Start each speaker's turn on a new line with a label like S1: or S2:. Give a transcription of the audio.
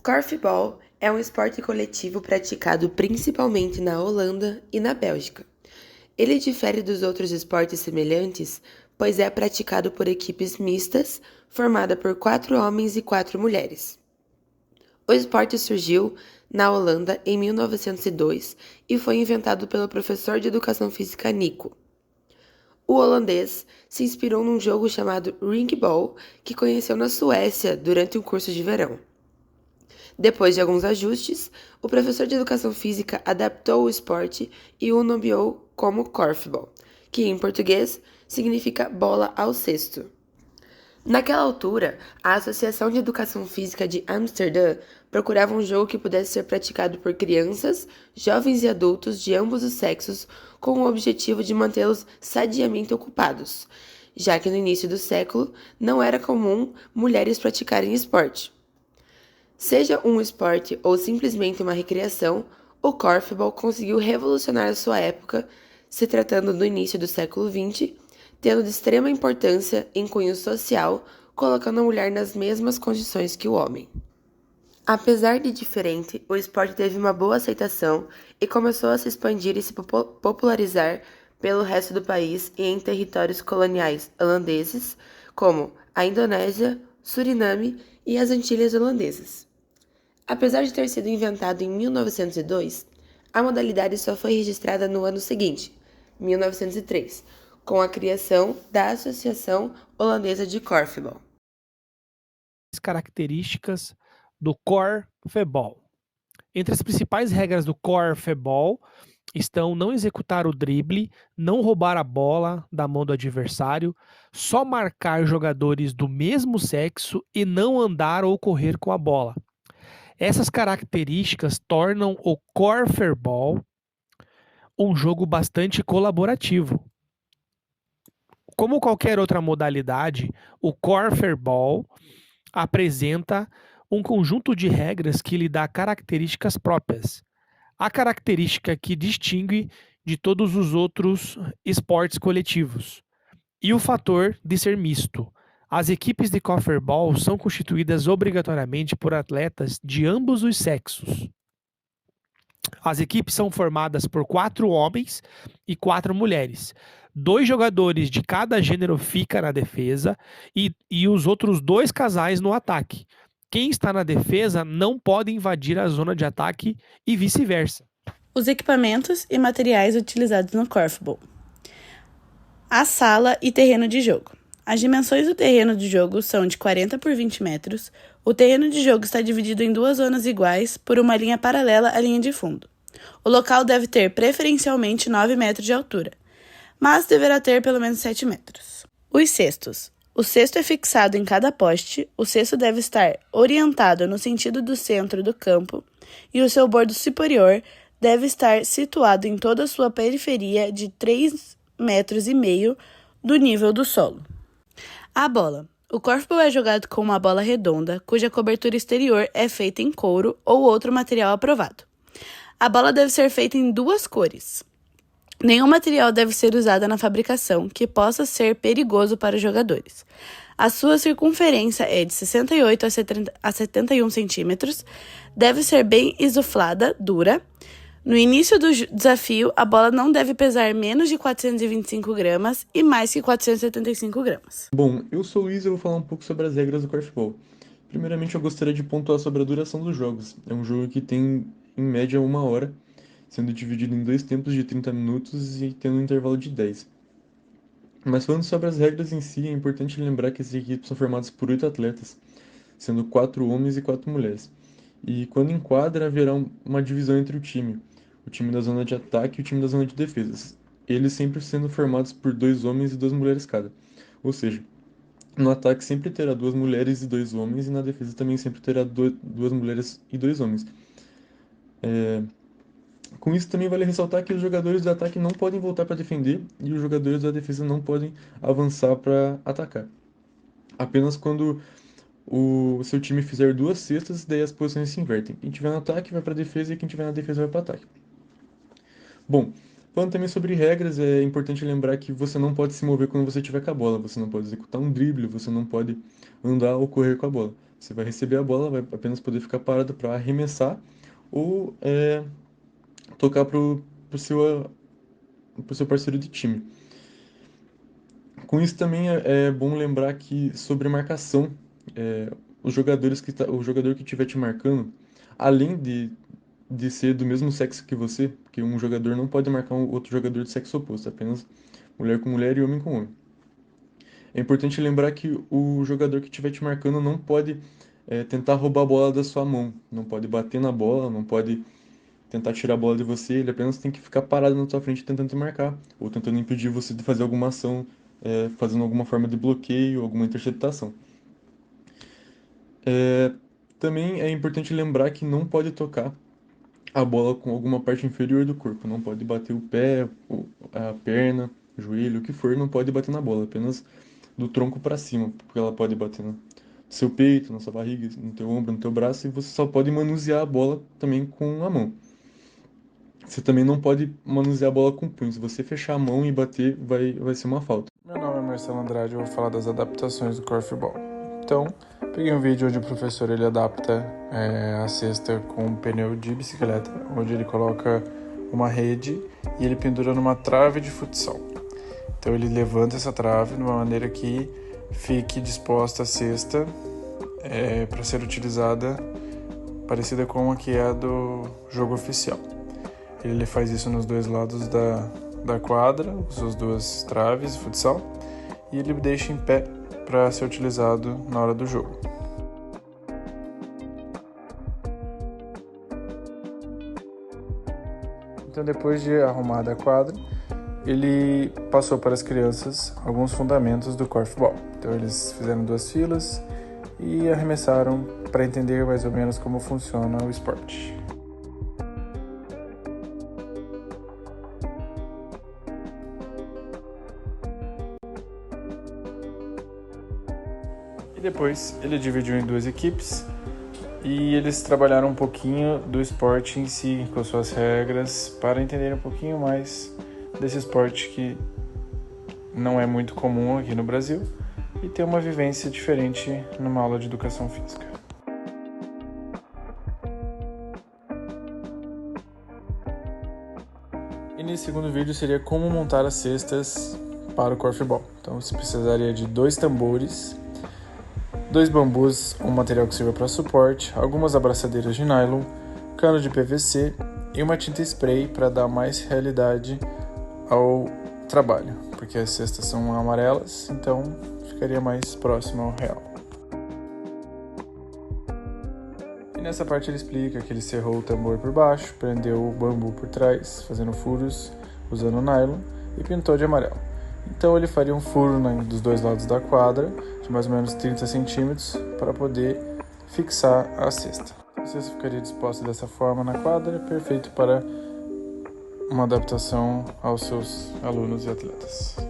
S1: Korfbal é um esporte coletivo praticado principalmente na Holanda e na Bélgica. Ele difere dos outros esportes semelhantes, pois é praticado por equipes mistas, formada por 4 homens e 4 mulheres. O esporte surgiu na Holanda em 1902 e foi inventado pelo professor de educação física Nico. O holandês se inspirou num jogo chamado Ringball, que conheceu na Suécia durante um curso de verão. Depois de alguns ajustes, o professor de educação física adaptou o esporte e o nomeou como Korfbal, que em português significa bola ao cesto. Naquela altura, a Associação de Educação Física de Amsterdã procurava um jogo que pudesse ser praticado por crianças, jovens e adultos de ambos os sexos, com o objetivo de mantê-los sadiamente ocupados, já que no início do século não era comum mulheres praticarem esporte. Seja um esporte ou simplesmente uma recreação, o korfball conseguiu revolucionar a sua época, se tratando do início do século XX, tendo de extrema importância em cunho social, colocando a mulher nas mesmas condições que o homem. Apesar de diferente, o esporte teve uma boa aceitação e começou a se expandir e se popularizar pelo resto do país e em territórios coloniais holandeses, como a Indonésia, Suriname e as Antilhas Holandesas. Apesar de ter sido inventado em 1902, a modalidade só foi registrada no ano seguinte, 1903, com a criação da Associação Holandesa de Korfbal.
S2: As características do Korfbal. Entre as principais regras do Korfbal estão não executar o drible, não roubar a bola da mão do adversário, só marcar jogadores do mesmo sexo e não andar ou correr com a bola. Essas características tornam o Korfbal um jogo bastante colaborativo. Como qualquer outra modalidade, o Korfball apresenta um conjunto de regras que lhe dá características próprias. A característica que distingue de todos os outros esportes coletivos. E o fator de ser misto. As equipes de Korfball são constituídas obrigatoriamente por atletas de ambos os sexos. As equipes são formadas por 4 homens e 4 mulheres. 2 jogadores de cada gênero fica na defesa e os outros 2 casais no ataque. Quem está na defesa não pode invadir a zona de ataque e vice-versa.
S3: Os equipamentos e materiais utilizados no Korfball. A sala e terreno de jogo. As dimensões do terreno de jogo são de 40 por 20 metros. O terreno de jogo está dividido em 2 zonas iguais por uma linha paralela à linha de fundo. O local deve ter preferencialmente 9 metros de altura, mas deverá ter pelo menos 7 metros. Os cestos. O cesto é fixado em cada poste, o cesto deve estar orientado no sentido do centro do campo e o seu bordo superior deve estar situado em toda a sua periferia de 3,5 metros do nível do solo. A bola. O Korfball é jogado com uma bola redonda, cuja cobertura exterior é feita em couro ou outro material aprovado. A bola deve ser feita em 2 cores. Nenhum material deve ser usado na fabricação que possa ser perigoso para os jogadores. A sua circunferência é de 68 a 71 centímetros, deve ser bem isoflada, dura. No início do desafio, a bola não deve pesar menos de 425 gramas e mais que 475 gramas.
S4: Bom, eu sou o Luiz e eu vou falar um pouco sobre as regras do Korfball. Primeiramente, eu gostaria de pontuar sobre a duração dos jogos. É um jogo que tem, em média, 1 hora, sendo dividido em 2 tempos de 30 minutos e tendo um intervalo de 10. Mas falando sobre as regras em si, é importante lembrar que as equipes são formadas por 8 atletas, sendo 4 homens e 4 mulheres. E quando em quadra, haverá uma divisão entre o time da zona de ataque e o time da zona de defesa. Eles sempre sendo formados por 2 homens e 2 mulheres cada. Ou seja, no ataque sempre terá 2 mulheres e 2 homens, e na defesa também sempre terá 2 mulheres e 2 homens. Com isso também vale ressaltar que os jogadores do ataque não podem voltar para defender e os jogadores da defesa não podem avançar para atacar. Apenas quando o seu time fizer 2 cestas, daí as posições se invertem. Quem tiver no ataque vai para a defesa e quem tiver na defesa vai para o ataque. Bom, falando também sobre regras, é importante lembrar que você não pode se mover quando você tiver com a bola, você não pode executar um drible, você não pode andar ou correr com a bola. Você vai receber a bola, vai apenas poder ficar parado para arremessar ou tocar pro seu parceiro de time. Com isso também é bom lembrar que sobre marcação, o jogador que estiver te marcando, além de ser do mesmo sexo que você, porque um jogador não pode marcar um outro jogador de sexo oposto, apenas mulher com mulher e homem com homem. É importante lembrar que o jogador que estiver te marcando não pode tentar roubar a bola da sua mão, não pode bater na bola, não pode tentar tirar a bola de você, ele apenas tem que ficar parado na sua frente tentando te marcar, ou tentando impedir você de fazer alguma ação, fazendo alguma forma de bloqueio, alguma interceptação. Também é importante lembrar que não pode tocar a bola com alguma parte inferior do corpo, não pode bater o pé, a perna, o joelho, o que for, não pode bater na bola, apenas do tronco para cima, porque ela pode bater no seu peito, na sua barriga, no teu ombro, no teu braço, e você só pode manusear a bola também com a mão. Você também não pode manusear a bola com o punho. Se você fechar a mão e bater, vai ser uma falta.
S5: Meu nome é Marcelo Andrade e eu vou falar das adaptações do corfball. Então, peguei um vídeo onde o professor ele adapta a cesta com um pneu de bicicleta, onde ele coloca uma rede e ele pendura numa trave de futsal. Então ele levanta essa trave de uma maneira que fique disposta a cesta para ser utilizada parecida com a que é a do jogo oficial. Ele faz isso nos dois lados da quadra, as duas traves de futsal, e ele deixa em pé para ser utilizado na hora do jogo. Então, depois de arrumada a quadra, ele passou para as crianças alguns fundamentos do corfball. Então, eles fizeram 2 filas e arremessaram para entender mais ou menos como funciona o esporte. E depois ele dividiu em 2 equipes e eles trabalharam um pouquinho do esporte em si, com suas regras, para entender um pouquinho mais desse esporte que não é muito comum aqui no Brasil e ter uma vivência diferente numa aula de educação física. E nesse segundo vídeo seria como montar as cestas para o corfball. Então você precisaria de 2 tambores, 2 bambus, um material que sirva para suporte, algumas abraçadeiras de nylon, cano de PVC e uma tinta spray para dar mais realidade ao trabalho, porque as cestas são amarelas, então ficaria mais próximo ao real. E nessa parte ele explica que ele serrou o tambor por baixo, prendeu o bambu por trás, fazendo furos usando nylon e pintou de amarelo. Então ele faria um furo dos 2 lados da quadra, de mais ou menos 30 centímetros, para poder fixar a cesta. A cesta ficaria disposta dessa forma na quadra, perfeito para uma adaptação aos seus alunos e atletas.